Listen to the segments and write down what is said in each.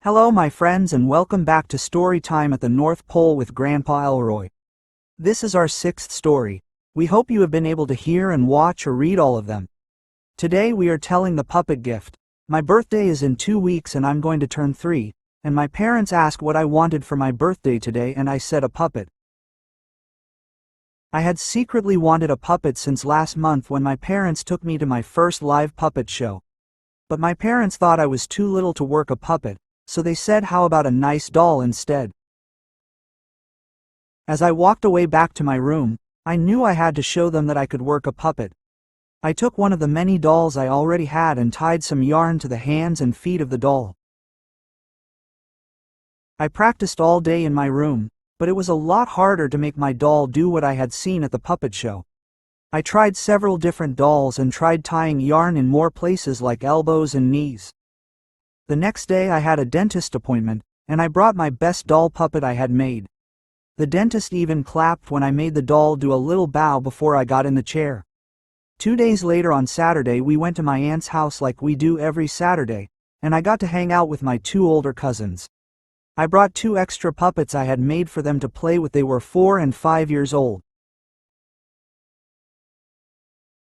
Hello my friends and welcome back to Story Time at the North Pole with Grandpa Elroy. This is our 6th story. We hope you have been able to hear and watch or read all of them. Today we are telling the puppet gift. My birthday is in 2 weeks and I'm going to turn 3, and my parents asked what I wanted for my birthday today and I said a puppet. I had secretly wanted a puppet since last month when my parents took me to my first live puppet show. But my parents thought I was too little to work a puppet, so they said how about a nice doll instead. As I walked away back to my room, I knew I had to show them that I could work a puppet. I took one of the many dolls I already had and tied some yarn to the hands and feet of the doll. I practiced all day in my room, but it was a lot harder to make my doll do what I had seen at the puppet show. I tried several different dolls and tried tying yarn in more places like elbows and knees. The next day I had a dentist appointment, and I brought my best doll puppet I had made. The dentist even clapped when I made the doll do a little bow before I got in the chair. 2 days later on Saturday we went to my aunt's house like we do every Saturday, and I got to hang out with my 2 older cousins. I brought 2 extra puppets I had made for them to play with. They were 4 and 5 years old.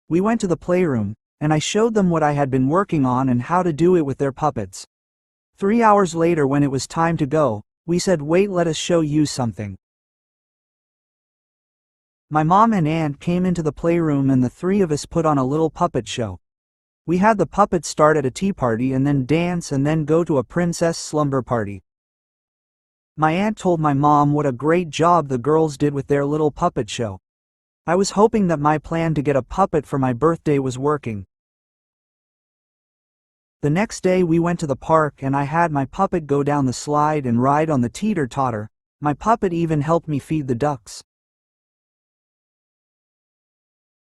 We went to the playroom, and I showed them what I had been working on and how to do it with their puppets. 3 hours later when it was time to go, we said wait, let us show you something. My mom and aunt came into the playroom and the 3 of us put on a little puppet show. We had the puppets start at a tea party and then dance and then go to a princess slumber party. My aunt told my mom what a great job the girls did with their little puppet show. I was hoping that my plan to get a puppet for my birthday was working. The next day we went to the park and I had my puppet go down the slide and ride on the teeter-totter. My puppet even helped me feed the ducks.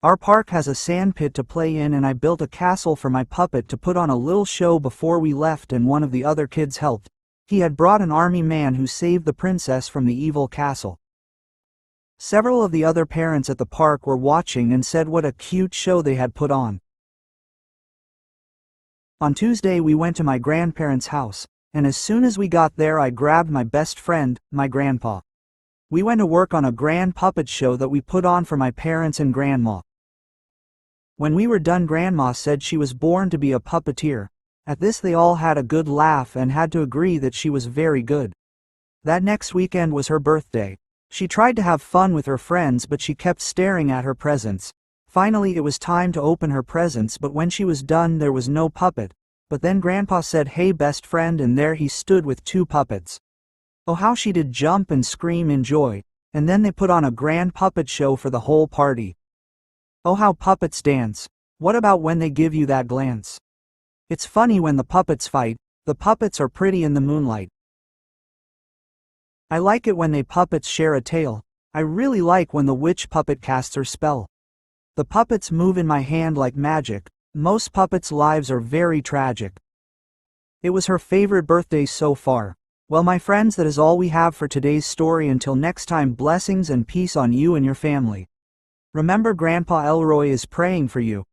Our park has a sand pit to play in and I built a castle for my puppet to put on a little show before we left, and one of the other kids helped. He had brought an army man who saved the princess from the evil castle. Several of the other parents at the park were watching and said what a cute show they had put on. On Tuesday we went to my grandparents' house, and as soon as we got there I grabbed my best friend, my grandpa. We went to work on a grand puppet show that we put on for my parents and grandma. When we were done, grandma said she was born to be a puppeteer. At this they all had a good laugh and had to agree that she was very good. That next weekend was her birthday. She tried to have fun with her friends but she kept staring at her presents. Finally it was time to open her presents, but when she was done there was no puppet. But then grandpa said, "Hey best friend," and there he stood with 2 puppets. Oh, how she did jump and scream in joy, and then they put on a grand puppet show for the whole party. Oh, how puppets dance. What about when they give you that glance? It's funny when the puppets fight. The puppets are pretty in the moonlight. I like it when they puppets share a tale. I really like when the witch puppet casts her spell. The puppets move in my hand like magic. Most puppets' lives are very tragic. It was her favorite birthday so far. Well my friends, that is all we have for today's story. Until next time, blessings and peace on you and your family. Remember, Grandpa Elroy is praying for you.